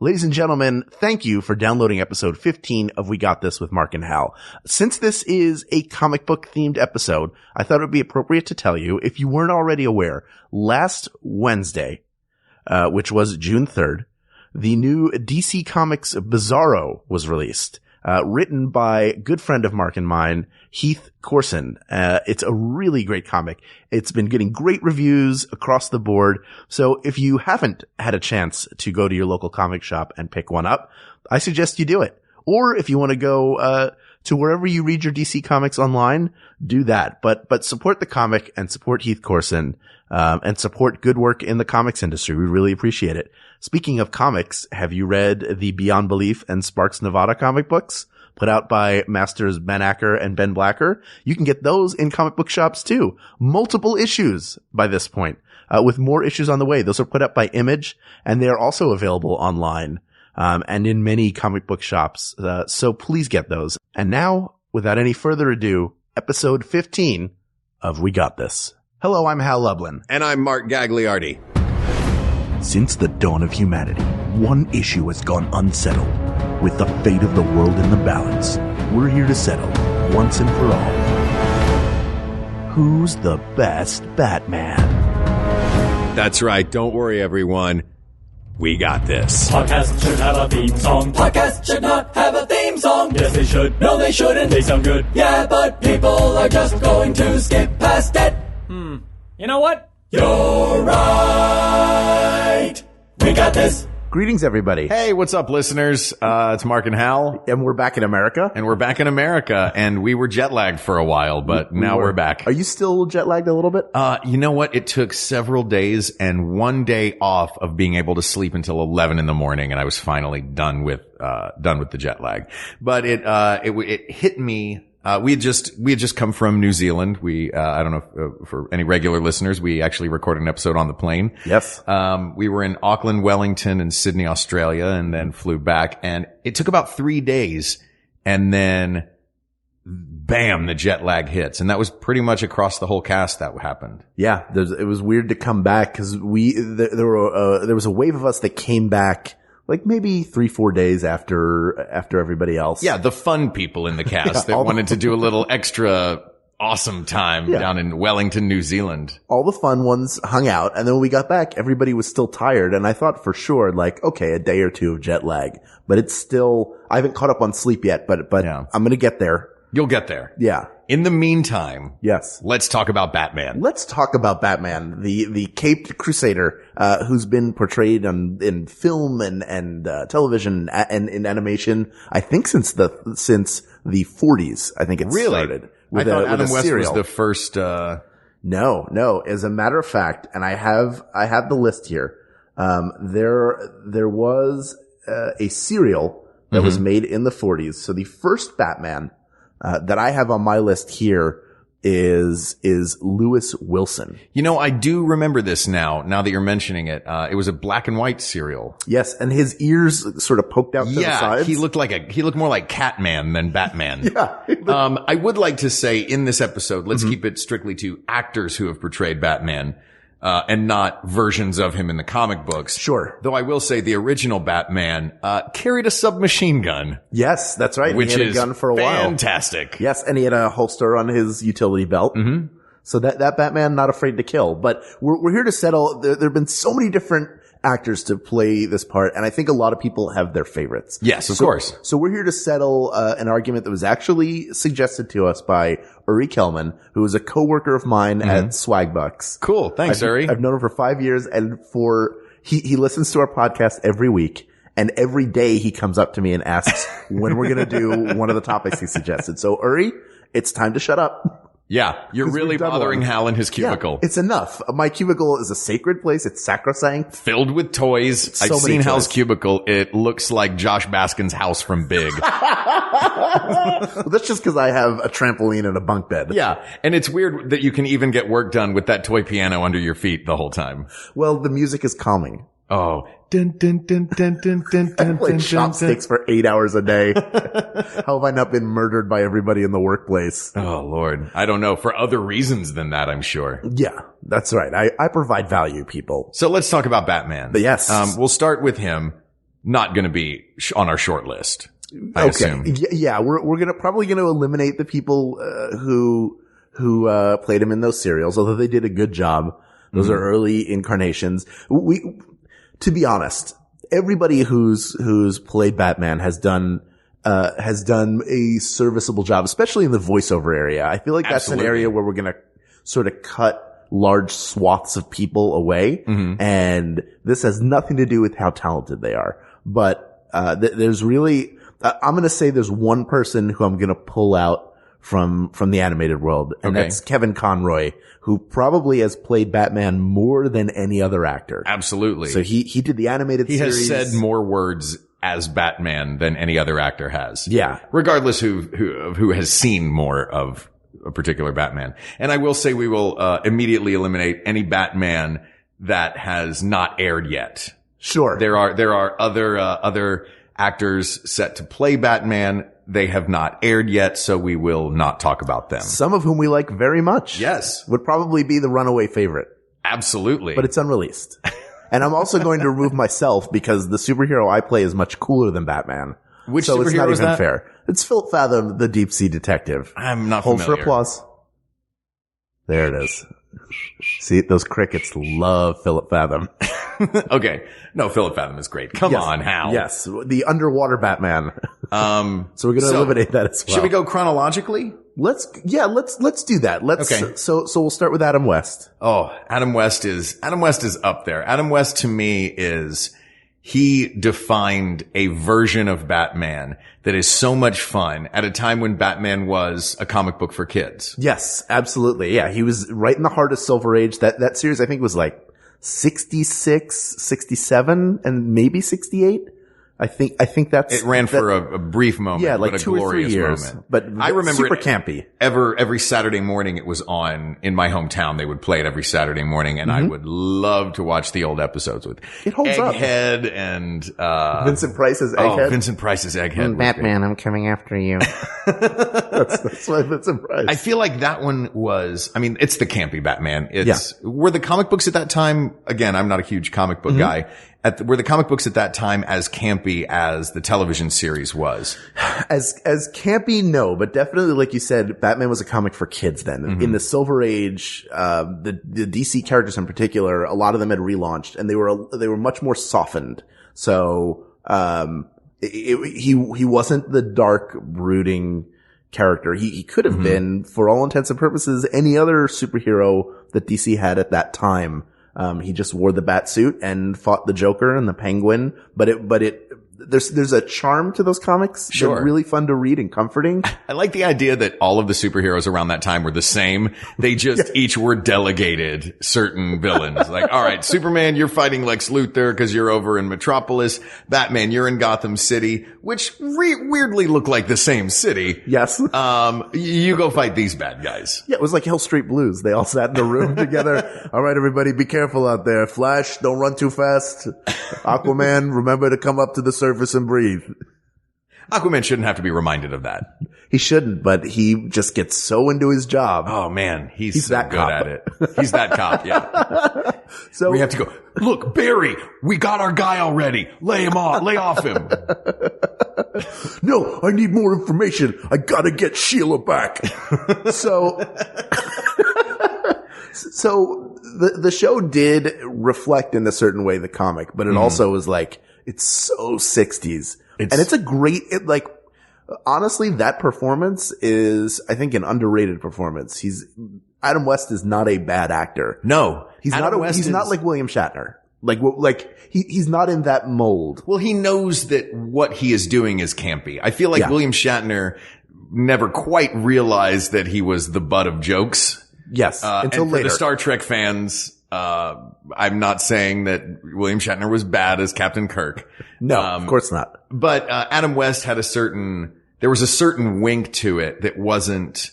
Ladies and gentlemen, thank you for downloading episode 15 of We Got This with Mark and Hal. Since this is a comic book themed episode, I thought it would be appropriate to tell you, if you weren't already aware, last Wednesday, which was June 3rd, the new DC Comics Bizarro was released, written by a good friend of Mark and mine, Heath Corson. It's a really great comic. It's been getting great reviews across the board. So if you haven't had a chance to go to your local comic shop and pick one up, I suggest you do it. Or if you want to go, to wherever you read your DC comics online, do that. But support the comic and support Heath Corson, and support good work in the comics industry. We really appreciate it. Speaking of comics, have you read the Beyond Belief and Sparks Nevada comic books put out by Masters Ben Acker and Ben Blacker? You can get those in comic book shops too. Multiple issues by this point, with more issues on the way. Those are put up by Image, and they are also available online, and in many comic book shops. So please get those. And now, without any further ado, episode 15 of We Got This. Hello, I'm Hal Lublin. And I'm Mark Gagliardi. Since the dawn of humanity, one issue has gone unsettled. With the fate of the world in the balance, we're here to settle, once and for all, who's the best Batman? That's right. Don't worry, everyone. We got this. Podcast should have a theme song. Podcast should not have a theme song. Yes, they should. No, they shouldn't. They sound good. Yeah, but people are just going to skip past it. You know what? You're right. We got this. Greetings, everybody. Hey, what's up, listeners? It's Mark and Hal. And we're back in America. And we were jet lagged for a while, but now we're back. Are you still jet lagged a little bit? You know what? It took several days and one day off of being able to sleep until 11 in the morning, and I was finally done with the jet lag. But it hit me. We had just come from New Zealand. I don't know if, for any regular listeners, we actually recorded an episode on the plane. Yes. We were in Auckland, Wellington, and Sydney, Australia, and then flew back. And it took about 3 days, and then bam, the jet lag hits. And that was pretty much across the whole cast that happened. Yeah. It was weird to come back because there was a wave of us that came back like maybe 3-4 days after everybody else. Yeah, the fun people in the cast that wanted to do a little extra awesome time down in Wellington, New Zealand. All the fun ones hung out, and then when we got back, everybody was still tired, and I thought for sure, like, okay, a day or two of jet lag. But it's still, I haven't caught up on sleep yet, but yeah. I'm gonna get there. You'll get there. Yeah. In the meantime, yes, let's talk about Batman. Let's talk about Batman, the caped crusader, who's been portrayed in film and television and in animation, I think since the 40s. I think it started. I thought Adam West was the first, No. As a matter of fact, and I have the list here. There was a serial that was made in the 40s. So the first Batman that I have on my list here is Lewis Wilson. You know, I do remember this now that you're mentioning it. It was a black and white serial. Yes, and his ears sort of poked out to the sides. He looked more like Catman than Batman. Yeah. I would like to say in this episode, let's keep it strictly to actors who have portrayed Batman. And not versions of him in the comic books. Sure. Though I will say the original Batman, carried a submachine gun. Yes, that's right. Which he had is a gun for a while. Fantastic. Yes, and he had a holster on his utility belt. Mm-hmm. So that Batman, not afraid to kill. But we're here to settle. There have been so many different actors to play this part, and I think a lot of people have their favorites. Yes, of course. So we're here to settle an argument that was actually suggested to us by Uri Kelman, who is a coworker of mine at Swagbucks. Cool. Thanks, Uri. I've known him for 5 years, and he listens to our podcast every week. And every day he comes up to me and asks when we're going to do one of the topics he suggested. So Uri, it's time to shut up. Yeah, you're really bothering Hal in his cubicle. Yeah, it's enough. My cubicle is a sacred place. It's sacrosanct. Filled with toys. I've seen Hal's cubicle. It looks like Josh Baskin's house from Big. Well, that's just because I have a trampoline and a bunk bed. Yeah, and it's weird that you can even get work done with that toy piano under your feet the whole time. Well, the music is calming. Oh. Dun, dun, dun, dun, dun, dun, I play chopsticks for 8 hours a day. How have I not been murdered by everybody in the workplace? Oh, Lord. I don't know. For other reasons than that, I'm sure. Yeah, that's right. I provide value, people. So let's talk about Batman. But yes. We'll start with him. not going to be on our short list. I assume. Yeah, we're probably gonna eliminate the people who played him in those serials, although they did a good job. Those are early incarnations. To be honest, everybody who's played Batman has done a serviceable job, especially in the voiceover area. I feel like that's an area where we're gonna sort of cut large swaths of people away. And this has nothing to do with how talented they are. But, there's really, I'm going to say there's one person who I'm going to pull out from the animated world. And that's Kevin Conroy, who probably has played Batman more than any other actor. Absolutely. So he did the animated series. He has said more words as Batman than any other actor has. Yeah. Regardless who has seen more of a particular Batman. And I will say we will immediately eliminate any Batman that has not aired yet. Sure. There are other actors set to play Batman. They have not aired yet, so we will not talk about them. Some of whom we like very much. Yes. Would probably be the runaway favorite. Absolutely. But it's unreleased. And I'm also going to remove myself because the superhero I play is much cooler than Batman. Which so superhero it's not is even that? Fair. It's Philip Fathom, the deep sea detective. I'm not Hold familiar. for applause. There it is. See, those crickets love Philip Fathom. Okay. No, Philip Fathom is great. Come on, Hal. Yes, the underwater Batman. So we're going to eliminate that as well. Should we go chronologically? Let's do that. Okay. So we'll start with Adam West. Oh, Adam West is up there. Adam West to me he defined a version of Batman that is so much fun at a time when Batman was a comic book for kids. Yes, absolutely. Yeah, he was right in the heart of Silver Age. That series I think was like 66, 67, and maybe 68. I think that's it ran for a brief moment. Yeah, like but a 2 or 3 glorious years. moment. But I remember super it campy. Every Saturday morning it was on in my hometown. They would play it every Saturday morning, and I would love to watch the old episodes with it holds Egghead up. And Vincent Price's Egghead. Oh, Vincent Price's Egghead. Batman, I'm coming after you. that's why Vincent Price. I feel like that one was. I mean, it's the campy Batman. Were the comic books at that time? Again, I'm not a huge comic book guy. Were the comic books at that time as campy as the television series was? As campy, no, but definitely, like you said, Batman was a comic for kids then. In the Silver Age, the DC characters in particular, a lot of them had relaunched and they were much more softened. So, he wasn't the dark, brooding character. He could have been, for all intents and purposes, any other superhero that DC had at that time. He just wore the bat suit and fought the Joker and the Penguin, but there's a charm to those comics. Sure. They're really fun to read and comforting. I like the idea that all of the superheroes around that time were the same. They just each were delegated certain villains. Like, all right, Superman, you're fighting Lex Luthor because you're over in Metropolis. Batman, you're in Gotham City, which weirdly look like the same city. Yes. You go fight these bad guys. Yeah, it was like Hill Street Blues. They all sat in the room together. All right, everybody, be careful out there. Flash, don't run too fast. Aquaman, remember to come up to the surface and breathe. Aquaman shouldn't have to be reminded of that. He shouldn't, but he just gets so into his job. Oh man, he's so that good cop. at it. He's that cop, yeah. So we have to go, look, Barry, we got our guy already. Lay off him. No, I need more information. I gotta get Sheila back. So the show did reflect in a certain way the comic, but it also was like, it's so 60s. And it's a great, honestly, that performance is, I think, an underrated performance. Adam West is not a bad actor. No. He's not like William Shatner. He's not in that mold. Well, he knows that what he is doing is campy. I feel like William Shatner never quite realized that he was the butt of jokes. Yes. Until and later. For the Star Trek fans, I'm not saying that William Shatner was bad as Captain Kirk. No, of course not. But, Adam West had there was a certain wink to it that wasn't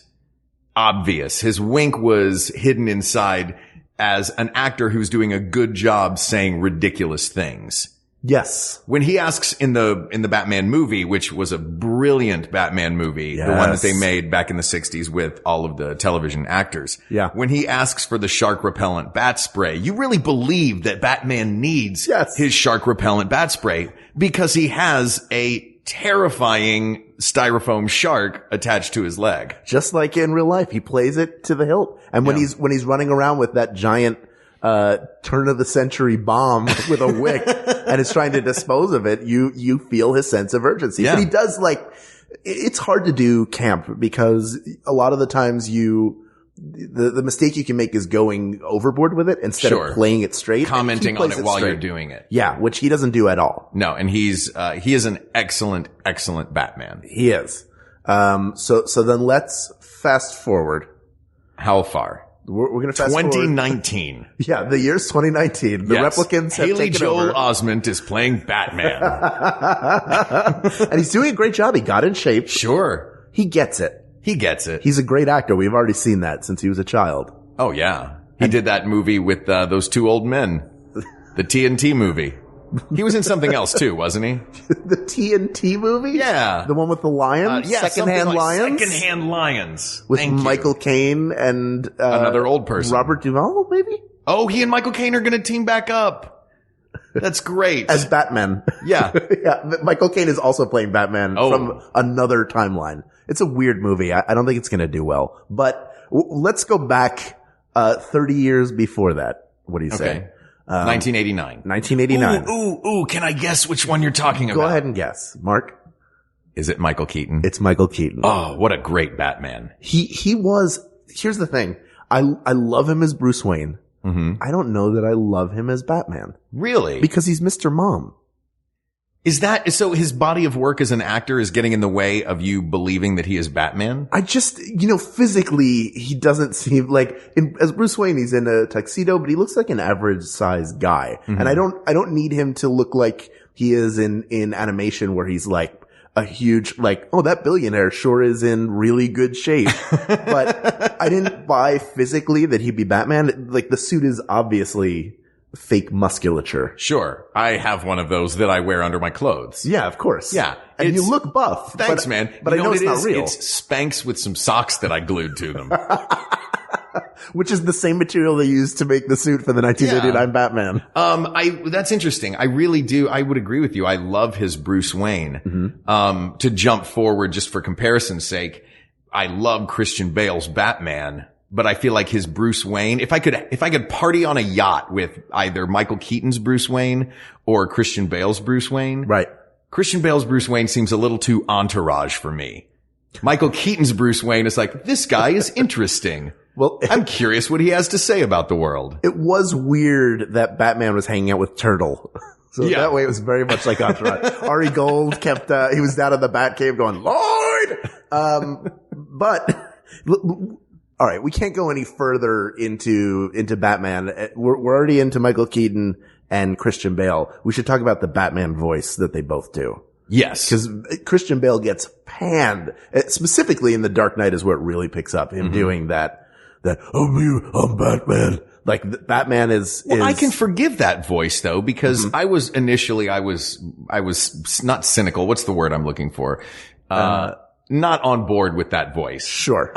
obvious. His wink was hidden inside as an actor who's doing a good job saying ridiculous things. Yes. When he asks in the Batman movie, which was a brilliant Batman movie, the one that they made back in the 60s with all of the television actors. Yeah. When he asks for the shark repellent bat spray, you really believe that Batman needs his shark repellent bat spray Because he has a terrifying styrofoam shark attached to his leg. Just like in real life, he plays it to the hilt. And when he's running around with that giant turn of the century bomb with a wick and is trying to dispose of it, you feel his sense of urgency. Yeah. But he does, like, it's hard to do camp because a lot of the times the mistake you can make is going overboard with it instead of playing it straight. Commenting on it while you're doing it. Yeah, which he doesn't do at all. No, and he is an excellent Batman. He is. So then let's fast forward. How far? We're going to fast forward. 2019. Yeah, the year's 2019. The replicants have Haley taken Joel over. Osment is playing Batman. And he's doing a great job. He got in shape. Sure. He gets it. He gets it. He's a great actor. We've already seen that since he was a child. Oh, yeah. He did that movie with those two old men. The TNT movie. He was in something else, too, wasn't he? The TNT movie? Yeah. The one with the lions? Yeah, Secondhand lions? Secondhand lions. With Michael Caine and another old person. Robert Duvall, maybe? Oh, he and Michael Caine are going to team back up. That's great. As Batman. Yeah. Yeah. Michael Caine is also playing Batman from another timeline. It's a weird movie. I don't think it's going to do well. But let's go back 30 years before that. What do you say? 1989. 1989. Ooh, can I guess which one you're talking about? Go ahead and guess. Mark? Is it Michael Keaton? It's Michael Keaton. Oh, what a great Batman. He was, here's the thing. I love him as Bruce Wayne. Mm-hmm. I don't know that I love him as Batman. Really? Because he's Mr. Mom. Is that, so his body of work as an actor is getting in the way of you believing that he is Batman? I just, physically, he doesn't seem like, as Bruce Wayne, he's in a tuxedo, but he looks like an average sized guy. Mm-hmm. And I don't need him to look like he is in animation where he's like a huge, like, oh, that billionaire sure is in really good shape. But I didn't buy physically that he'd be Batman. Like, the suit is obviously fake musculature. Sure. I have one of those that I wear under my clothes. Yeah, of course. Yeah. And you look buff. Thanks, man. But I know it's not real. It's Spanx with some socks that I glued to them. Which is the same material they used to make the suit for the 1989 Batman. That's interesting. I really do. I would agree with you. I love his Bruce Wayne. Mm-hmm. To jump forward just for comparison's sake, I love Christian Bale's Batman. But I feel like his Bruce Wayne, if I could party on a yacht with either Michael Keaton's Bruce Wayne or Christian Bale's Bruce Wayne. Right. Christian Bale's Bruce Wayne seems a little too entourage for me. Michael Keaton's Bruce Wayne is like, this guy is interesting. Well, I'm curious what he has to say about the world. It was weird that Batman was hanging out with Turtle. So that way it was very much like Entourage. Ari Gold kept, he was down in the Batcave going, Lord! But, all right, we can't go any further into Batman. We're already into Michael Keaton and Christian Bale. We should talk about the Batman voice that they both do. Yes. Because Christian Bale gets panned. Specifically in The Dark Knight is where it really picks up. Him doing that, I'm Batman. Like, Batman is. I can forgive that voice though, because I was not cynical. What's the word I'm looking for? Not on board with that voice. Sure.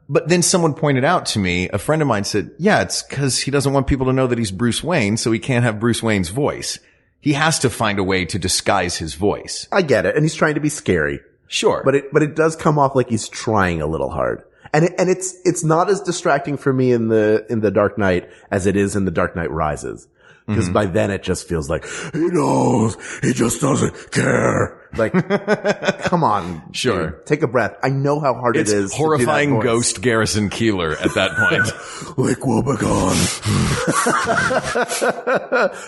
But then someone pointed out to me, a friend of mine said, yeah, it's because he doesn't want people to know that he's Bruce Wayne, so he can't have Bruce Wayne's voice. He has to find a way to disguise his voice. I get it. And he's trying to be scary. Sure. But it does come off like he's trying a little hard. And it's not as distracting for me in the Dark Knight as it is in The Dark Knight Rises. Because by then it just feels like, he knows, he just doesn't care. Like, come on. Sure. Dude, take a breath. I know how hard it is. It's horrifying ghost Garrison Keillor at that point. Like Wobegon.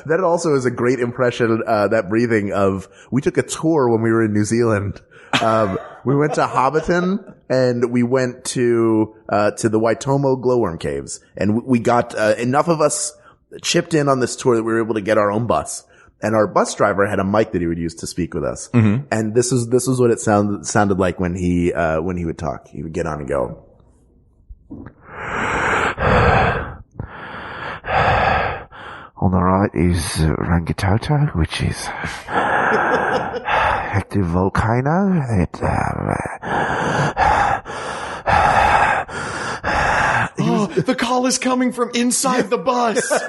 That also is a great impression, that breathing of, we took a tour when we were in New Zealand. We went to Hobbiton and we went to the Waitomo glowworm caves, and we got, enough of us chipped in on this tour that we were able to get our own bus. And our bus driver had a mic that he would use to speak with us. Mm-hmm. And this is what it sounded like when he would talk. He would get on and go, on the right is Rangitoto, which is active volcano. The call is coming from inside the bus. That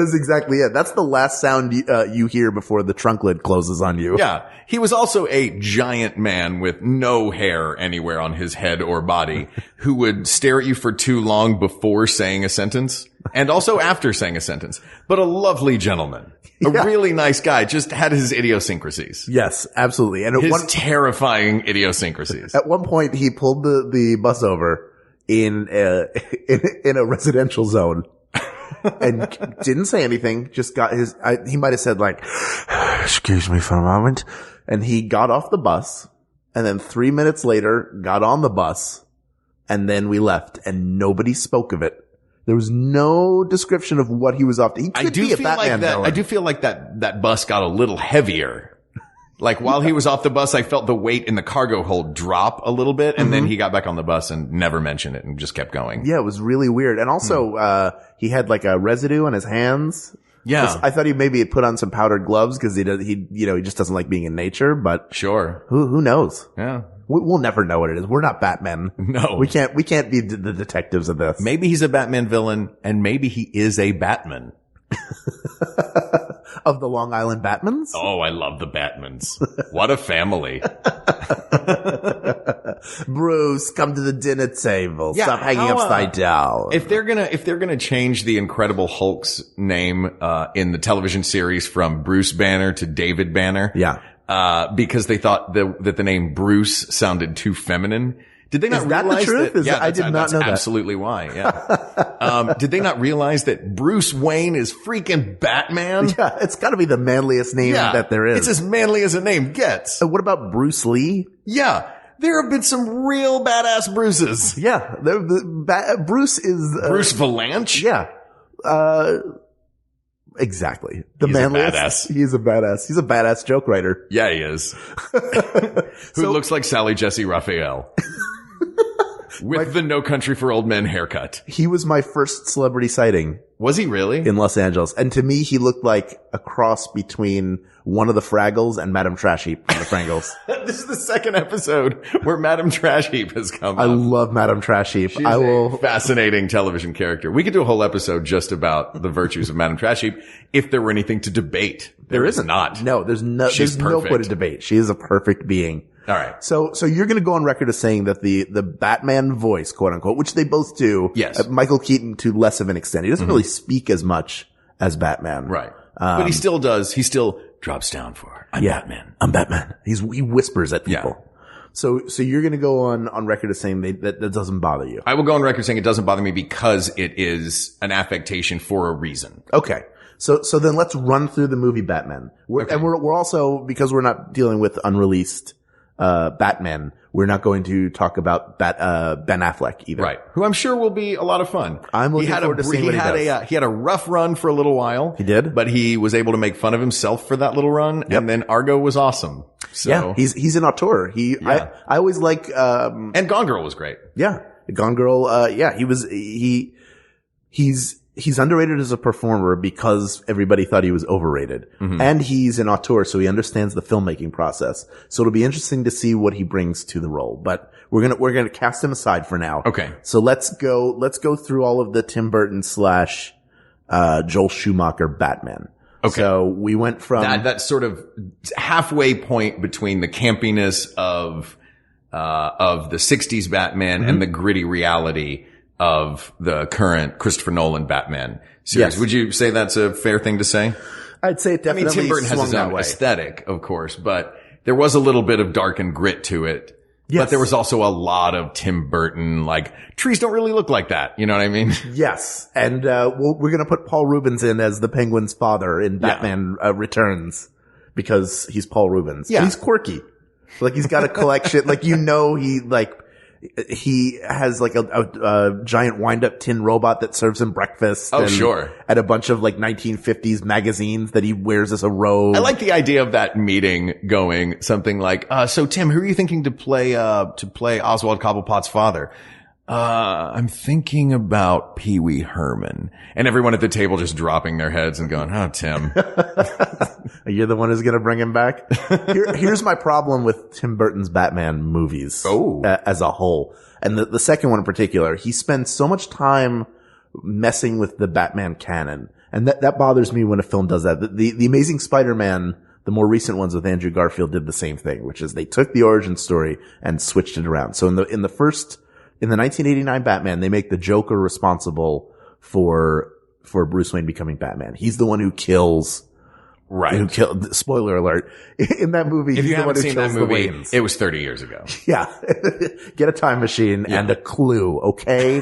is exactly it. That's the last sound you hear before the trunk lid closes on you. Yeah. He was also a giant man with no hair anywhere on his head or body who would stare at you for too long before saying a sentence and also after saying a sentence. But a lovely gentleman. A really nice guy. Just had his idiosyncrasies. Yes, absolutely. And his terrifying idiosyncrasies. At one point, he pulled the bus over in a residential zone. And didn't say anything, just got he might have said like, excuse me for a moment. And he got off the bus and then 3 minutes later got on the bus and then we left and nobody spoke of it. There was no description of what he was off to. He could be a Batman villain. I do feel like that bus got a little heavier. Like while he was off the bus, I felt the weight in the cargo hold drop a little bit, and then he got back on the bus and never mentioned it and just kept going. Yeah, it was really weird. And also, he had like a residue on his hands. Yeah. I thought he maybe had put on some powdered gloves because he just doesn't like being in nature, but sure. Who knows? Yeah. We'll never know what it is. We're not Batman. No. We can't be the detectives of this. Maybe he's a Batman villain and maybe he is a Batman. Of the Long Island Batmans? Oh, I love the Batmans. What a family. Bruce, come to the dinner table. Yeah, Stop hanging upside down. If they're gonna change the Incredible Hulk's name, in the television series from Bruce Banner to David Banner. Yeah. Because they thought that the name Bruce sounded too feminine. Did they not realize that? that? I did not know that. That's absolutely why. Yeah. Did they not realize that Bruce Wayne is freaking Batman? Yeah, it's got to be the manliest name that there is. It's as manly as a name gets. What about Bruce Lee? Yeah. There have been some real badass Bruces. Yeah. Bruce is Bruce Valanche? Yeah. Exactly. He's manliest. A badass. He's a badass. He's a badass joke writer. Yeah, he is. Who looks like Sally Jesse Raphael. With the No Country for Old Men haircut. He was my first celebrity sighting. Was he really? In Los Angeles. And to me, he looked like a cross between one of the Fraggles and Madame Trash Heap from the Fraggles. This is the second episode where Madame Trash Heap has come up. I love Madame Trash Heap. She's a fascinating television character. We could do a whole episode just about the virtues of Madame Trash Heap if there were anything to debate. There isn't. Not. No, there's no point of debate. She is a perfect being. All right. So you're going to go on record as saying that the Batman voice, quote unquote, which they both do. Yes. Michael Keaton to less of an extent. He doesn't really speak as much as Batman. Right. But he still does. He still drops down for, I'm Batman. I'm Batman. He whispers at people. Yeah. So you're going to go on record as saying that doesn't bother you. I will go on record saying it doesn't bother me because it is an affectation for a reason. Okay. So then let's run through the movie Batman. And we're also, because we're not dealing with unreleased Batman, we're not going to talk about Ben Affleck either. Right. Who I'm sure will be a lot of fun. I'm looking forward to seeing what he does. He had a rough run for a little while. He did. But he was able to make fun of himself for that little run. Yep. And then Argo was awesome. So. Yeah. He's an auteur. I always like, and Gone Girl was great. Yeah. Gone Girl, he's underrated as a performer because everybody thought he was overrated. Mm-hmm. And he's an auteur, so he understands the filmmaking process. So it'll be interesting to see what he brings to the role. But we're gonna cast him aside for now. Okay. So let's go through all of the Tim Burton / Joel Schumacher Batman. Okay. So we went from that sort of halfway point between the campiness of the 60s Batman and the gritty reality of the current Christopher Nolan Batman series. Yes. Would you say that's a fair thing to say? I'd say it definitely. Tim Burton has his own aesthetic, of course, but there was a little bit of dark and grit to it. Yes. But there was also a lot of Tim Burton, like, trees don't really look like that. You know what I mean? Yes. And, we're going to put Paul Rubens in as the Penguin's father in Batman Returns because he's Paul Rubens. Yeah. And he's quirky. Like, he's got a collection, he has like a giant wind-up tin robot that serves him breakfast. Oh, sure. And a bunch of like 1950s magazines that he wears as a robe. I like the idea of that meeting going something like, so Tim, who are you thinking to play Oswald Cobblepot's father? I'm thinking about Pee Wee Herman. And everyone at the table just dropping their heads and going, oh, Tim. You're the one who's going to bring him back? Here's my problem with Tim Burton's Batman movies as a whole. And the second one in particular, he spends so much time messing with the Batman canon. And that bothers me when a film does that. The Amazing Spider-Man, the more recent ones with Andrew Garfield, did the same thing, which is they took the origin story and switched it around. So in the 1989 Batman, they make the Joker responsible for Bruce Wayne becoming Batman. He's the one who kills. Right. Spoiler alert. In that movie, if you he's the one haven't who seen kills that movie, the Waynes. It was 30 years ago. Yeah. Get a time machine and a clue. Okay.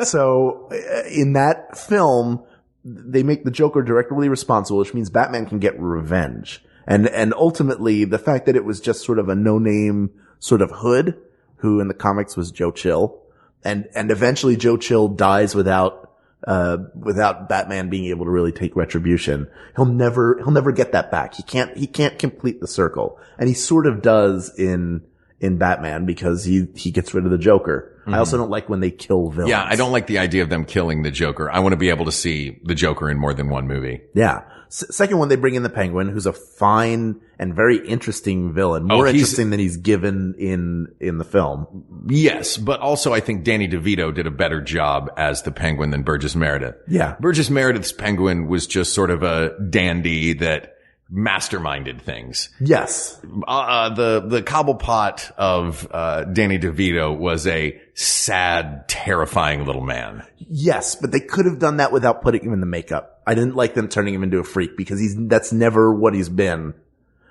So in that film, they make the Joker directly responsible, which means Batman can get revenge. And ultimately, the fact that it was just sort of a no-name sort of hood, who in the comics was Joe Chill. And eventually Joe Chill dies without Batman being able to really take retribution. He'll never get that back. He can't complete the circle. And he sort of does in Batman because he gets rid of the Joker. I also don't like when they kill villains. Yeah, I don't like the idea of them killing the Joker. I want to be able to see the Joker in more than one movie. Yeah. Second one, they bring in the Penguin, who's a fine and very interesting villain. More interesting than he's given in the film. Yes, but also I think Danny DeVito did a better job as the Penguin than Burgess Meredith. Yeah. Burgess Meredith's Penguin was just sort of a dandy that masterminded things. Yes. The Cobblepot of Danny DeVito was a sad, terrifying little man. Yes, but they could have done that without putting him in the makeup. I didn't like them turning him into a freak because that's never what he's been,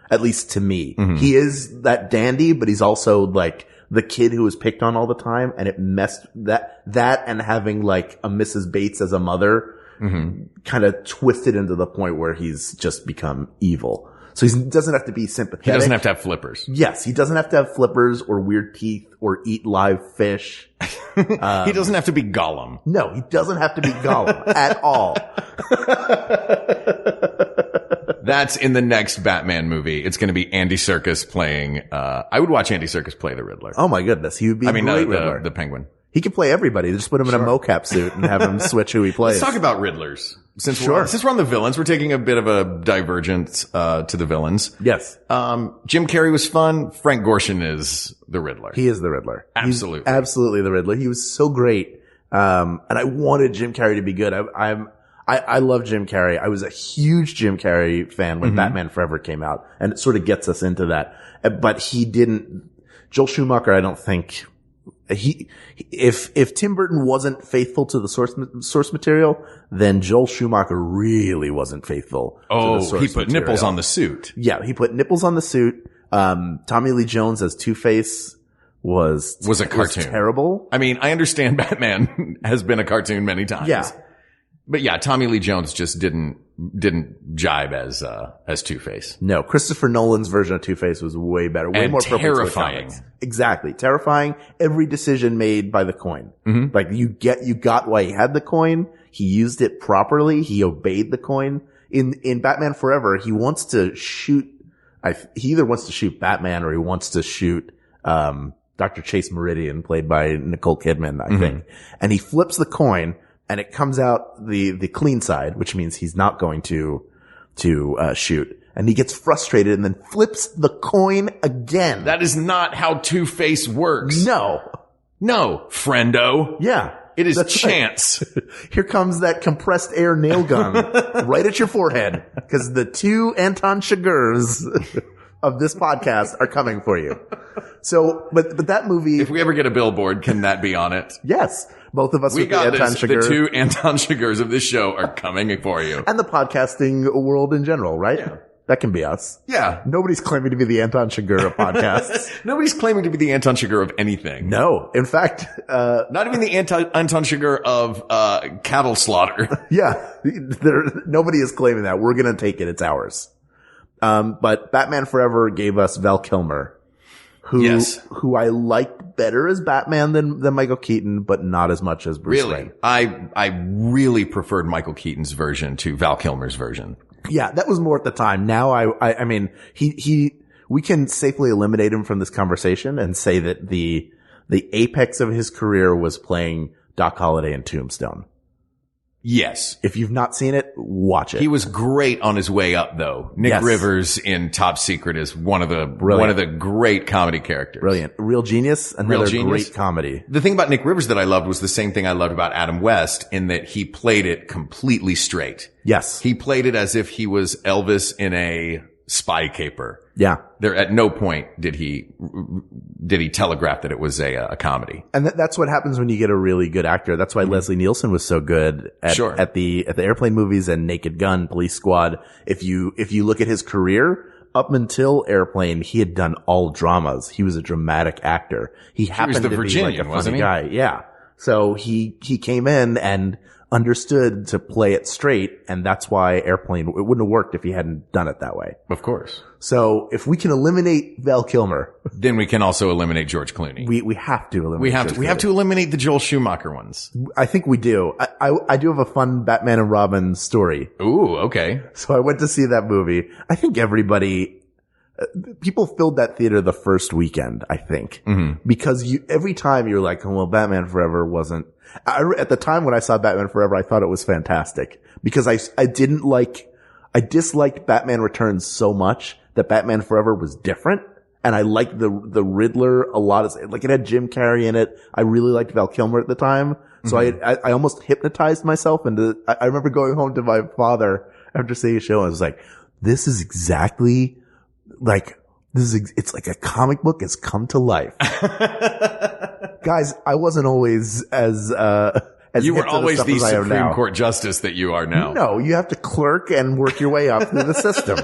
at least to me. Mm-hmm. He is that dandy, but he's also like the kid who was picked on all the time, and it messed that and having like a Mrs. Bates as a mother kind of twisted into the point where he's just become evil. So he doesn't have to be sympathetic. He doesn't have to have flippers. Yes, he doesn't have to have flippers or weird teeth or eat live fish. He doesn't have to be Gollum. No, he doesn't have to be Gollum at all. That's in the next Batman movie. It's going to be Andy Serkis playing, I would watch Andy Serkis play the Riddler. Oh my goodness. He would be great Riddler. The Penguin. He could play everybody. Just put him in a mocap suit and have him switch who he plays. Let's talk about Riddlers. Since we're on the villains, we're taking a bit of a divergence, to the villains. Yes. Jim Carrey was fun. Frank Gorshin is the Riddler. He is the Riddler. Absolutely. He's absolutely the Riddler. He was so great. And I wanted Jim Carrey to be good. I love Jim Carrey. I was a huge Jim Carrey fan when Batman Forever came out, and it sort of gets us into that. But Joel Schumacher, I don't think, if Tim Burton wasn't faithful to the source material, then Joel Schumacher really wasn't faithful to the source material. He put nipples on the suit. Yeah, he put nipples on the suit. Tommy Lee Jones as Two-Face was a cartoon. Was terrible. I mean, I understand Batman has been a cartoon many times. Yeah. But yeah, Tommy Lee Jones just didn't jibe as Two-Face. No, Christopher Nolan's version of Two-Face was way better, way more terrifying. Exactly, terrifying. Every decision made by the coin. Mm-hmm. Like you got why he had the coin. He used it properly. He obeyed the coin. In Batman Forever, he wants to shoot. He either wants to shoot Batman or he wants to shoot Dr. Chase Meridian, played by Nicole Kidman, I think. And he flips the coin. And it comes out the clean side, which means he's not going to shoot. And he gets frustrated and then flips the coin again. That is not how Two-Face works. No, friendo. Yeah. It is chance. Right. Here comes that compressed air nail gun right at your forehead, because the two Anton Chigurhs of this podcast are coming for you. So, but that movie. If we ever get a billboard, can that be on it? Yes. Both of us we got this. The two Anton Chigurhs of this show are coming for you. And the podcasting world in general, right? Yeah. That can be us. Yeah. Nobody's claiming to be the Anton Chigurh of podcasts. Nobody's claiming to be the Anton Chigurh of anything. No. In fact, not even the Anton Chigurh of cattle slaughter. Yeah. Nobody is claiming that. We're going to take it. It's ours. But Batman Forever gave us Val Kilmer, who I liked better as Batman than Michael Keaton, but not as much as Bruce Wayne. I really preferred Michael Keaton's version to Val Kilmer's version. Yeah, that was more at the time. Now I mean, we can safely eliminate him from this conversation and say that the The apex of his career was playing Doc Holliday in Tombstone. Yes. If you've not seen it, watch it. He was great on his way up, though. Nick Rivers in Top Secret is one of the great comedy characters. Brilliant. Real Genius, another great comedy. The thing about Nick Rivers that I loved was the same thing I loved about Adam West, in that he played it completely straight. Yes. He played it as if he was Elvis in a spy caper. Yeah. There, at no point did he telegraph that it was a comedy. And that's what happens when you get a really good actor. That's why Leslie Nielsen was so good at the Airplane movies and Naked Gun, Police Squad. If you look at his career, up until Airplane, he had done all dramas. He was a dramatic actor. He happened to be like a funny guy. Yeah. So he came in and understood to play it straight, and that's why Airplane, it wouldn't have worked if he hadn't done it that way. Of course. So if we can eliminate Val Kilmer, then we can also eliminate George Clooney. We have to eliminate. We have to eliminate the Joel Schumacher ones. I think we do. I do have a fun Batman and Robin story. Ooh, okay. So I went to see that movie. I think people filled that theater the first weekend, I think. Mm-hmm. Because every time you're like, oh, well, Batman Forever wasn't. At the time when I saw Batman Forever, I thought it was fantastic. Because I disliked Batman Returns so much that Batman Forever was different. And I liked the Riddler a lot. Like, it had Jim Carrey in it. I really liked Val Kilmer at the time. So I almost hypnotized myself into, I remember going home to my father after seeing a show, and I was like, this is exactly like, it's like a comic book has come to life. Guys, I wasn't always as you were always the Supreme Court justice that you are now. No, you have to clerk and work your way up through the system.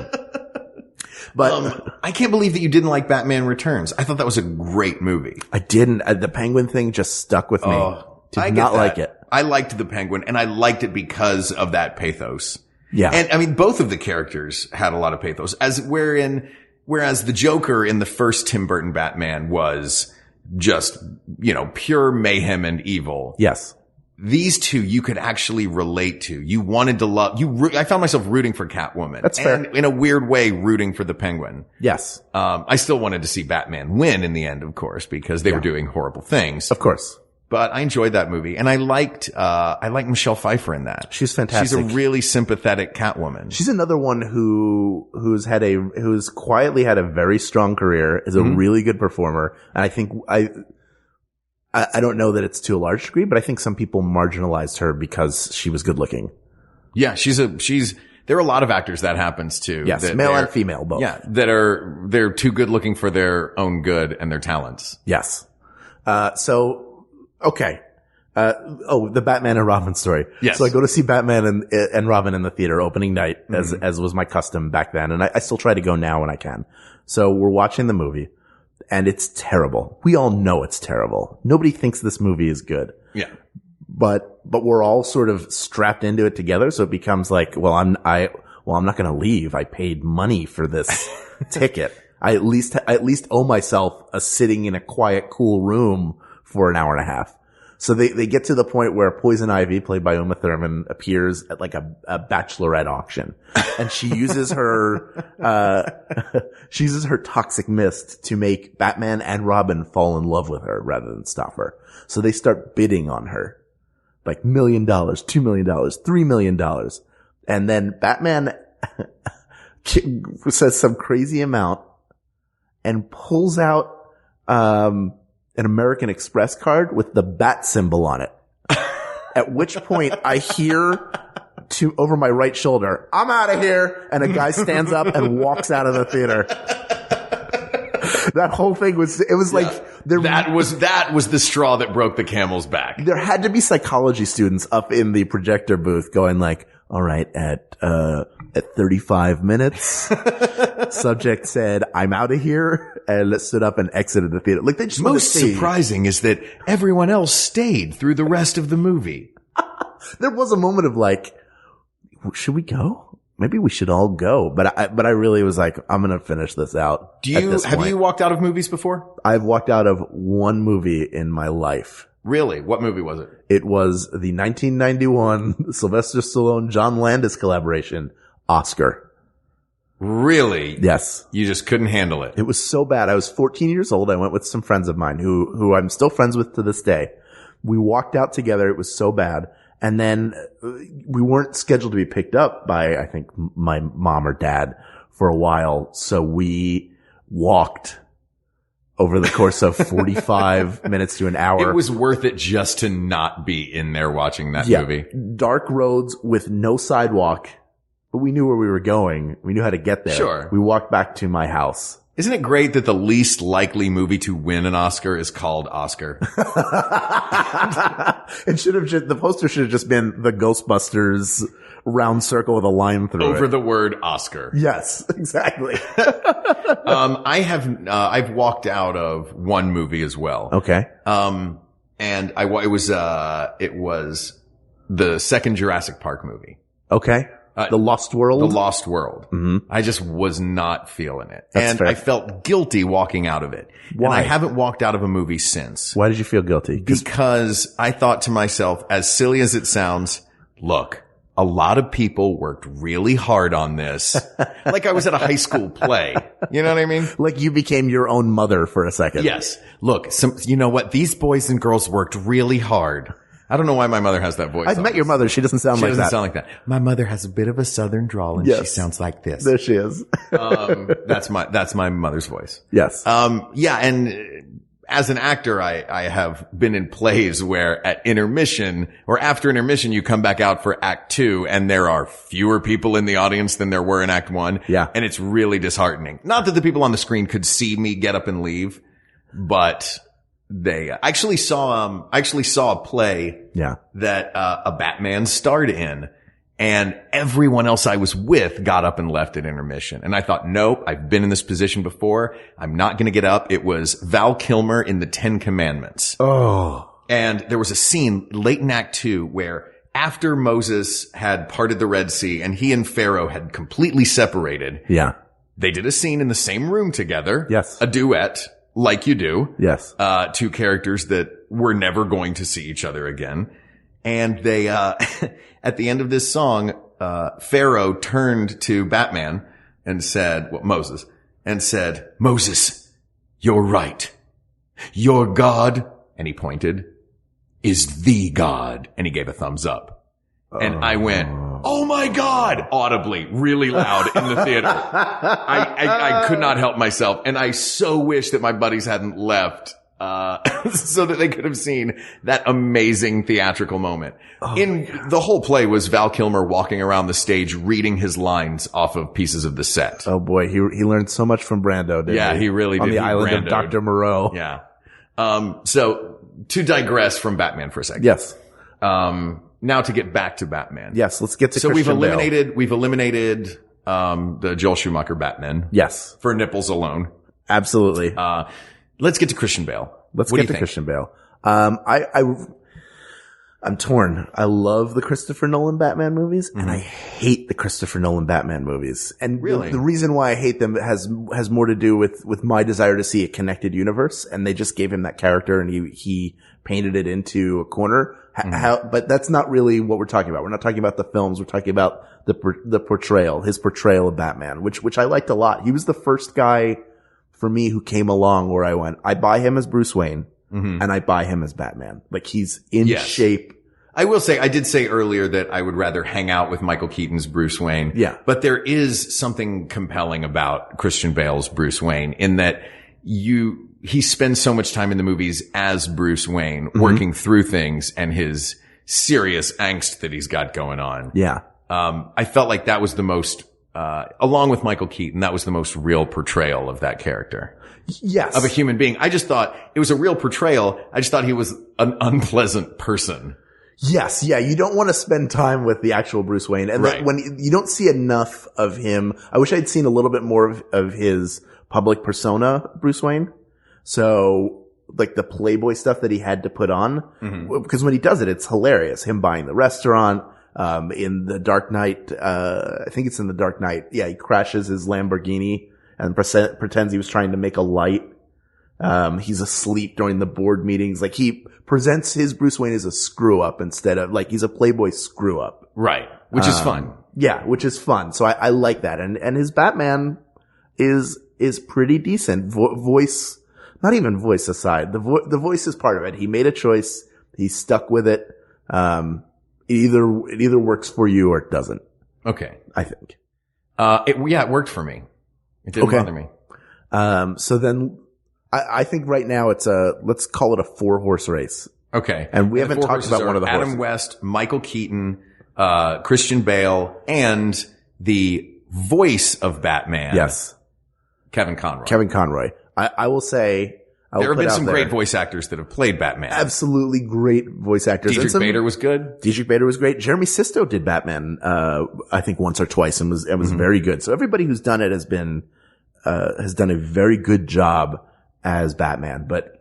But I can't believe that you didn't like Batman Returns. I thought that was a great movie. I didn't. The Penguin thing just stuck with me. Did not like it. I liked the Penguin, and I liked it because of that pathos. Yeah. And I mean, both of the characters had a lot of pathos, whereas the Joker in the first Tim Burton Batman was just, pure mayhem and evil. Yes. These two you could actually relate to. You wanted to love, I found myself rooting for Catwoman. That's fair. And in a weird way, rooting for the Penguin. Yes. I still wanted to see Batman win in the end, of course, because they were doing horrible things. Of course. But I enjoyed that movie, and I liked Michelle Pfeiffer in that. She's fantastic. She's a really sympathetic Catwoman. She's another one who's quietly had a very strong career, is a really good performer, and I think I don't know that it's to a large degree, but I think some people marginalized her because she was good looking. Yeah, there are a lot of actors that happens to. Yes, male and female both. Yeah, they're too good looking for their own good and their talents. Yes. Okay. The Batman and Robin story. Yes. So I go to see Batman and Robin in the theater opening night, as was my custom back then. And I still try to go now when I can. So we're watching the movie, and it's terrible. We all know it's terrible. Nobody thinks this movie is good. Yeah. But we're all sort of strapped into it together. So it becomes like, I'm not going to leave. I paid money for this ticket. I at least owe myself a sitting in a quiet, cool room for an hour and a half. So they get to the point where Poison Ivy, played by Uma Thurman, appears at like a bachelorette auction. And she uses her toxic mist to make Batman and Robin fall in love with her rather than stop her. So they start bidding on her. Like $1 million, $2 million, $3 million. And then Batman says some crazy amount and pulls out, an American Express card with the bat symbol on it. At which point I hear over my right shoulder, "I'm out of here." And a guy stands up and walks out of the theater. That whole thing was that was the straw that broke the camel's back. There had to be psychology students up in the projector booth going like, all right, at 35 minutes, subject said, "I'm out of here," and stood up and exited the theater. Like, they just most surprising is that everyone else stayed through the rest of the movie. There was a moment of like, should we go? Maybe we should all go. But I really was like, I'm going to finish this out. Have you walked out of movies before? I've walked out of one movie in my life. Really? What movie was it? It was the 1991 Sylvester Stallone, John Landis collaboration, Oscar. Really? Yes. You just couldn't handle it. It was so bad. I was 14 years old. I went with some friends of mine who I'm still friends with to this day. We walked out together. It was so bad. And then we weren't scheduled to be picked up by, I think, my mom or dad for a while. So we walked over the course of 45 minutes to an hour. It was worth it just to not be in there watching that movie. Dark roads with no sidewalk, but we knew where we were going. We knew how to get there. Sure. We walked back to my house. Isn't it great that the least likely movie to win an Oscar is called Oscar? It should have just, the poster should have just been the Ghostbusters round circle with a line through Over it. The word Oscar. Yes, exactly. I've walked out of one movie as well. Okay. And it was the second Jurassic Park movie. Okay. The Lost World? The Lost World. Mm-hmm. I just was not feeling it. That's and fair. I felt guilty walking out of it. Why? And I haven't walked out of a movie since. Why did you feel guilty? Because I thought to myself, as silly as it sounds, look, a lot of people worked really hard on this. Like I was at a high school play. You know what I mean? Like you became your own mother for a second. Yes. Look, you know what? These boys and girls worked really hard. I don't know why my mother has that voice. I've met your mother. She doesn't sound like that. She doesn't sound like that. My mother has a bit of a southern drawl and she sounds like this. There she is. That's my mother's voice. Yes. Yeah. And as an actor, I have been in plays where at intermission or after intermission, you come back out for act 2 and there are fewer people in the audience than there were in act 1. Yeah. And it's really disheartening. Not that the people on the screen could see me get up and leave, but they actually saw a play that a Batman starred in, and everyone else I was with got up and left at intermission. And I thought, nope, I've been in this position before. I'm not going to get up. It was Val Kilmer in the 10 Commandments. Oh. And there was a scene late in Act 2 where after Moses had parted the Red Sea and he and Pharaoh had completely separated. Yeah. They did a scene in the same room together. Yes. A duet. Like you do. Yes. Two characters that were never going to see each other again. And they, at the end of this song, Pharaoh turned to Batman and said, Moses, you're right. Your God, and he pointed, is the God. And he gave a thumbs up. And I went, oh my God, audibly, really loud in the theater. I could not help myself. And I so wish that my buddies hadn't left, so that they could have seen that amazing theatrical moment. The whole play was Val Kilmer walking around the stage reading his lines off of pieces of the set. Oh boy, he learned so much from Brando, didn't he? Yeah, he really did. On the island of Dr. Moreau. Yeah. So to digress from Batman for a second. Yes. Now to get back to Batman. Yes, let's get to So Christian Bale. we've eliminated the Joel Schumacher Batman. Yes. For nipples alone. Absolutely. Let's get to Christian Bale. Let's What get do to you think? Christian Bale. I'm torn. I love the Christopher Nolan Batman movies, and I hate the Christopher Nolan Batman movies. And Really? the reason why I hate them has more to do with my desire to see a connected universe. And they just gave him that character, and he painted it into a corner. But that's not really what we're talking about. We're not talking about the films. We're talking about the portrayal, his portrayal of Batman, which I liked a lot. He was the first guy for me who came along where I went, I buy him as Bruce Wayne. And I buy him as Batman. Like he's in shape. I will say, I did say earlier that I would rather hang out with Michael Keaton's Bruce Wayne. Yeah. But there is something compelling about Christian Bale's Bruce Wayne in that he spends so much time in the movies as Bruce Wayne, working through things and his serious angst that he's got going on. Yeah. I felt like that was the most, along with Michael Keaton, that was the most real portrayal of that character. Yes. Of a human being. I just thought it was a real portrayal. I just thought he was an unpleasant person. Yes. Yeah. You don't want to spend time with the actual Bruce Wayne. And Right. when you don't see enough of him, I wish I'd seen a little bit more of his public persona, Bruce Wayne. So like the Playboy stuff that he had to put on, because when he does it, it's hilarious. Him buying the restaurant, in the Dark Knight, I think it's in the Dark Knight. Yeah. He crashes his Lamborghini and pretends he was trying to make a light. He's asleep during the board meetings. Like he presents his Bruce Wayne as a screw up instead of like he's a Playboy screw up. Right. Which is fun. Yeah, which is fun. So I like that. And his Batman is pretty decent. Voice, not even voice aside. The voice is part of it. He made a choice. He stuck with it. It either works for you or it doesn't. Okay. I think. It worked for me. It didn't bother me. So then I think right now let's call it a 4-horse race. Okay. And we haven't talked about one of the horses. Adam West, Michael Keaton, Christian Bale, and the voice of Batman. Yes. Kevin Conroy. I will say, there have been some great voice actors that have played Batman. Absolutely great voice actors. Dietrich Bader was good. Dietrich Bader was great. Jeremy Sisto did Batman, I think once or twice and was very good. So everybody who's done it has done a very good job as Batman. But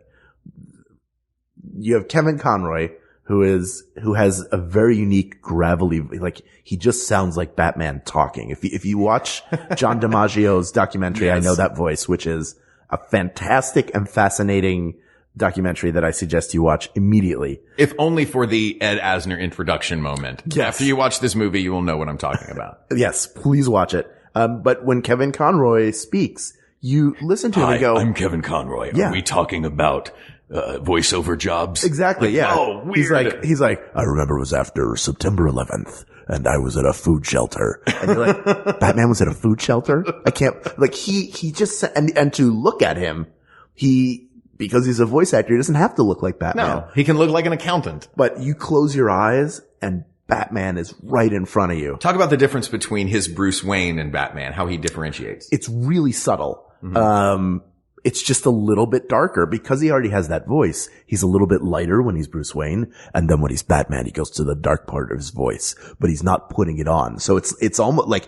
you have Kevin Conroy, who has a very unique gravelly, like he just sounds like Batman talking. If you watch John DiMaggio's documentary, yes. I Know That Voice, which is a fantastic and fascinating documentary that I suggest you watch immediately. If only for the Ed Asner introduction moment. Yes. After you watch this movie, you will know what I'm talking about. Yes, please watch it. But when Kevin Conroy speaks, you listen to him and go, I'm Kevin Conroy. Yeah. Are we talking about voiceover jobs? Exactly, yeah. Oh, weird. He's like, I remember it was after September 11th and I was at a food shelter. And you're like, Batman was at a food shelter? I can't, like he just, and to look at him, because he's a voice actor, he doesn't have to look like Batman. No, he can look like an accountant. But you close your eyes and Batman is right in front of you. Talk about the difference between his Bruce Wayne and Batman, how he differentiates. It's really subtle. Mm-hmm. It's just a little bit darker because he already has that voice. He's a little bit lighter when he's Bruce Wayne. And then when he's Batman, he goes to the dark part of his voice, but he's not putting it on. So it's almost like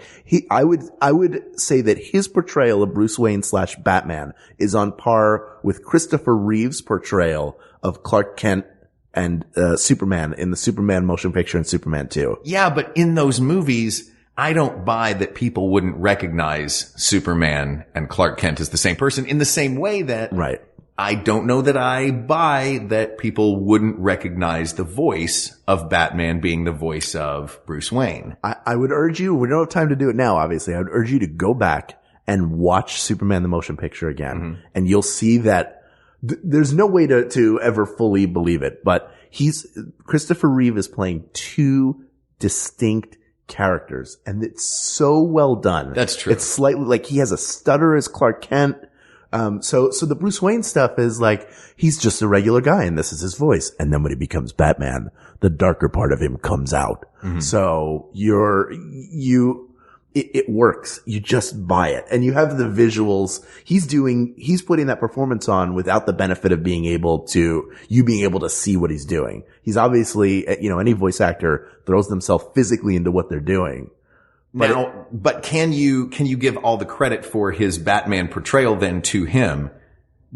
I would say that his portrayal of Bruce Wayne / Batman is on par with Christopher Reeve's portrayal of Clark Kent and Superman in the Superman motion picture and Superman 2. Yeah, but in those movies, I don't buy that people wouldn't recognize Superman and Clark Kent as the same person in the same way that right. I don't know that I buy that people wouldn't recognize the voice of Batman being the voice of Bruce Wayne. I would urge you, we don't have time to do it now, obviously. I would urge you to go back and watch Superman the motion picture again. Mm-hmm. And you'll see that there's no way to ever fully believe it, but Christopher Reeve is playing two distinct characters and it's so well done. That's true. It's slightly like he has a stutter as Clark Kent. So the Bruce Wayne stuff is like, he's just a regular guy and this is his voice. And then when he becomes Batman, the darker part of him comes out. Mm-hmm. So it works. You just buy it. And you have the visuals. He's putting that performance on without the benefit of being able to see what he's doing. He's obviously, any voice actor throws themselves physically into what they're doing. But can you give all the credit for his Batman portrayal then to him?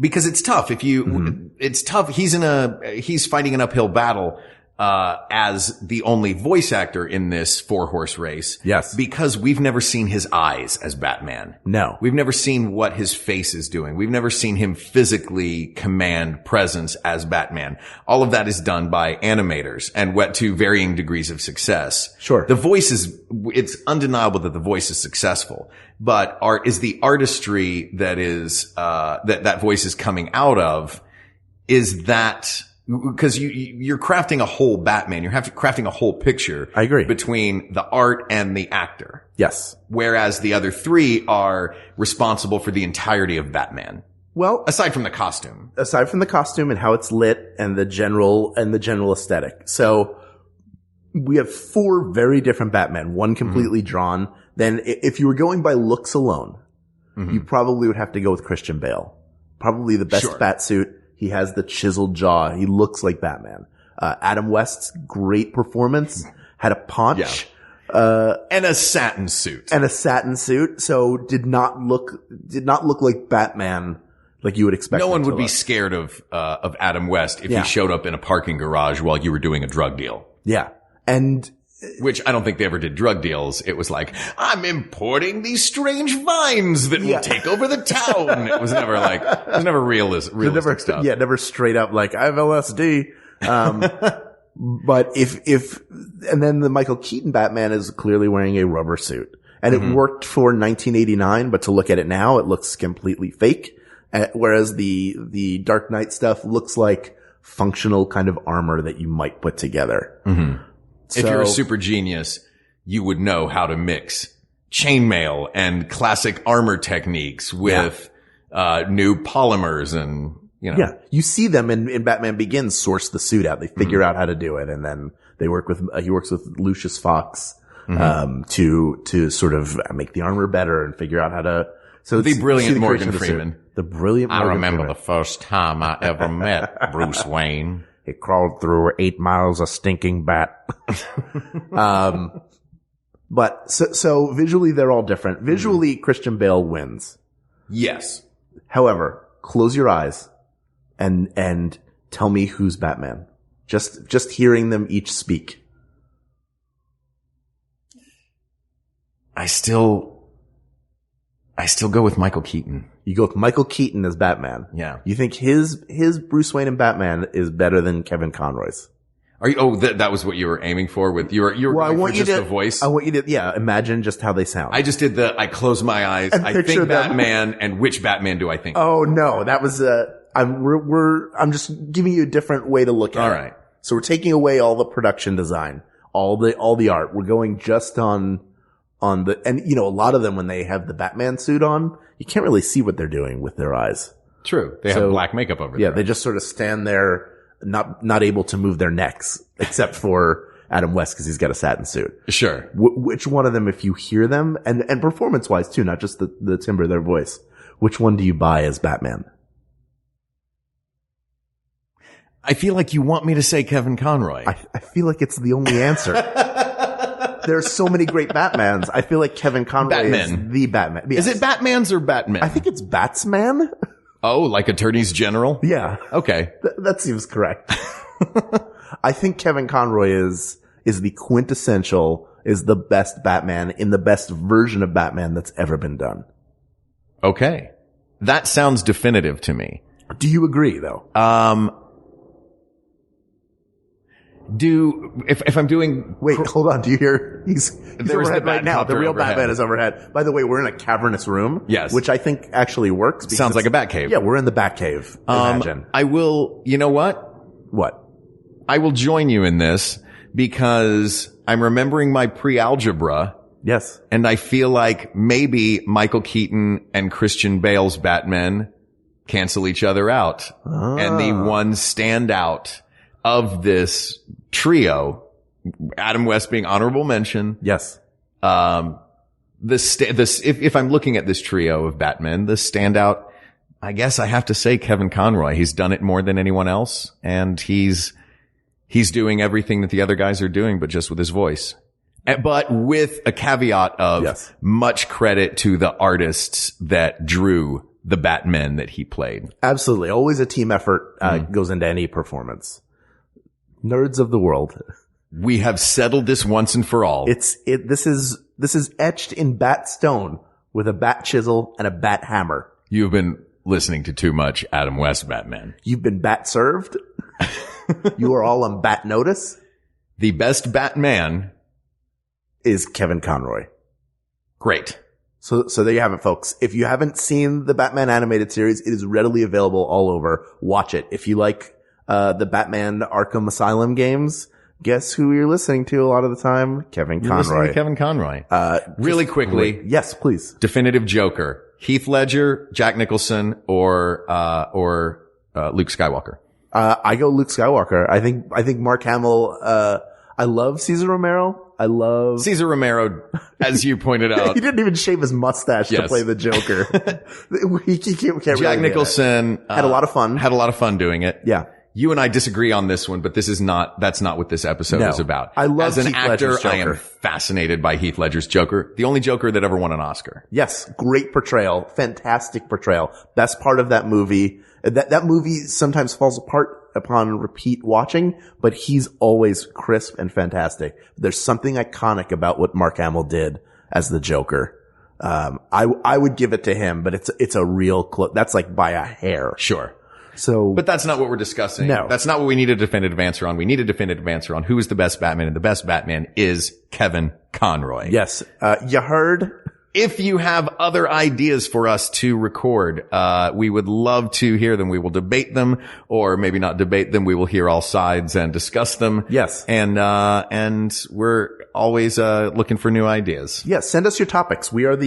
Because it's tough. It's tough. He's fighting an uphill battle, as the only voice actor in this 4-horse race. Yes. Because we've never seen his eyes as Batman. No. We've never seen what his face is doing. We've never seen him physically command presence as Batman. All of that is done by animators and to varying degrees of success. Sure. The voice it's undeniable that the voice is successful, but is the artistry that is, that voice is coming out of, is that, because you're crafting a whole Batman. You're crafting a whole picture. I agree. Between the art and the actor. Yes. Whereas the other three are responsible for the entirety of Batman. Well, aside from the costume. Aside from the costume and how it's lit and the general aesthetic. So we have 4 very different Batmen, one completely drawn. Then if you were going by looks alone, you probably would have to go with Christian Bale. Probably the best Batsuit. He has the chiseled jaw. He looks like Batman. Adam West's great performance had a paunch. Yeah. And a satin suit. So did not look like Batman like you would expect. No one would be scared of Adam West if he showed up in a parking garage while you were doing a drug deal. Yeah. And which I don't think they ever did drug deals. It was like, I'm importing these strange vines that will take over the town. It was never realistic stuff. Yeah, never straight up like, I have LSD. But and then the Michael Keaton Batman is clearly wearing a rubber suit. And it worked for 1989, but to look at it now, it looks completely fake. Whereas the Dark Knight stuff looks like functional kind of armor that you might put together. Mm-hmm. So, if you're a super genius, you would know how to mix chainmail and classic armor techniques with new polymers and, you know. Yeah. You see them in Batman Begins source the suit out. They figure out how to do it. And then he works with Lucius Fox, to sort of make the armor better and figure out how to, so the brilliant Morgan Freeman. The brilliant Morgan Freeman. I remember the first time I ever met Bruce Wayne. He crawled through 8 miles of stinking bat. But so visually they're all different. Visually, Christian Bale wins. Yes. However, close your eyes and tell me who's Batman. Just hearing them each speak. I still go with Michael Keaton. You go with Michael Keaton as Batman. Yeah. You think his Bruce Wayne and Batman is better than Kevin Conroy's? Are you? Oh, that was what you were aiming for with you were going for just the voice. I want you to imagine just how they sound. I just did I close my eyes. And I picture think them. Batman, and which Batman do I think? Oh no, that was I'm just giving you a different way to look at it. All right. So we're taking away all the production design, all the art. We're going just on the, and you know, a lot of them when they have the Batman suit on, you can't really see what they're doing with their eyes. True. They have black makeup over Yeah, there. they just sort of stand there, not able to move their necks, except for Adam West because he's got a satin suit. Sure. Which one of them, if you hear them, and performance wise too, not just the timbre of their voice, which one do you buy as Batman? I feel like you want me to say Kevin Conroy. I feel like it's the only answer. There's so many great Batmans. I feel like Kevin Conroy is the Batman. Yes. Is it Batman's or Batman? I think it's Batsman. Oh, like attorneys general? Yeah. Okay. That seems correct. I think Kevin Conroy is the quintessential, is the best Batman in the best version of Batman that's ever been done. Okay. That sounds definitive to me. Do you agree though? If I'm doing... Wait, hold on. Do you hear? He's There's overhead the right now. The Batcopter real overhead. Batman is overhead. By the way, we're in a cavernous room. Yes. Which I think actually works. Sounds like a Batcave. Yeah, we're in the Batcave. Imagine. I will... You know what? What? I will join you in this because I'm remembering my pre-algebra. Yes. And I feel like maybe Michael Keaton and Christian Bale's Batman cancel each other out. And the one standout of this trio, Adam West being honorable mention. Yes. If I'm looking at this trio of Batman, the standout, I guess I have to say Kevin Conroy. He's done it more than anyone else. And he's doing everything that the other guys are doing, but just with his voice. But with a caveat of much credit to the artists that drew the Batmen that he played. Absolutely. Always a team effort goes into any performance. Nerds of the world. We have settled this once and for all. This is etched in bat stone with a bat chisel and a bat hammer. You've been listening to too much Adam West Batman. You've been bat served. You are all on bat notice. The best Batman is Kevin Conroy. Great. So there you have it, folks. If you haven't seen the Batman animated series, it is readily available all over. Watch it. If you like the Batman Arkham Asylum games, guess who you're listening to a lot of the time? Kevin Conroy. You're listening to Kevin Conroy. Really quickly. Yes, please. Definitive Joker. Heath Ledger, Jack Nicholson, or Luke Skywalker. I go Luke Skywalker. I think Mark Hamill, I love Cesar Romero. Cesar Romero, as you pointed out. He didn't even shave his mustache to play the Joker. he can't Jack really Nicholson had a lot of fun. Had a lot of fun doing it. Yeah. You and I disagree on this one, but that's not what this episode is about. I love As an Heath actor, Ledger's Joker. I am fascinated by Heath Ledger's Joker. The only Joker that ever won an Oscar. Yes. Great portrayal. Fantastic portrayal. Best part of that movie. That movie sometimes falls apart upon repeat watching, but he's always crisp and fantastic. There's something iconic about what Mark Hamill did as the Joker. I would give it to him, but it's a real that's like by a hair. Sure. So, But that's not what we're discussing. No. That's not what we need a definitive answer on. We need a definitive answer on who is the best Batman, and the best Batman is Kevin Conroy. yes, you heard. If you have other ideas for us to record, we would love to hear them. We will debate them, or maybe not debate them. We will hear all sides and discuss them. Yes. And we're always, looking for new ideas. Yes, send us your topics. We are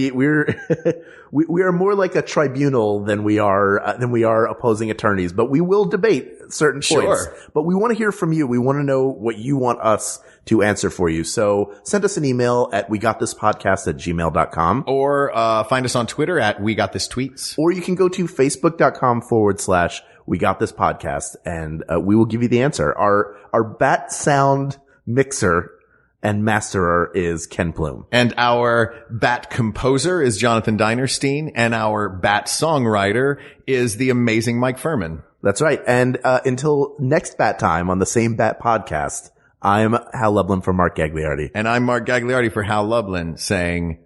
we are more like a tribunal than we are opposing attorneys, but we will debate certain points. Sure. But we want to hear from you. We want to know what you want us to answer for you. So send us an email at wegotThisPodcast@gmail.com. Or, find us on Twitter at WeGotThisTweets. Or you can go to facebook.com/WeGotThisPodcast, and we will give you the answer. Our bat sound mixer and masterer is Ken Plume. And our Bat composer is Jonathan Dinerstein, and our Bat songwriter is the amazing Mike Furman. That's right. And until next Bat time on the same Bat podcast, I'm Hal Lublin for Mark Gagliardi. And I'm Mark Gagliardi for Hal Lublin, saying,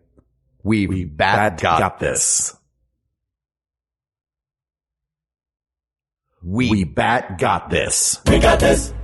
we Bat got this. We Bat got this. We got this.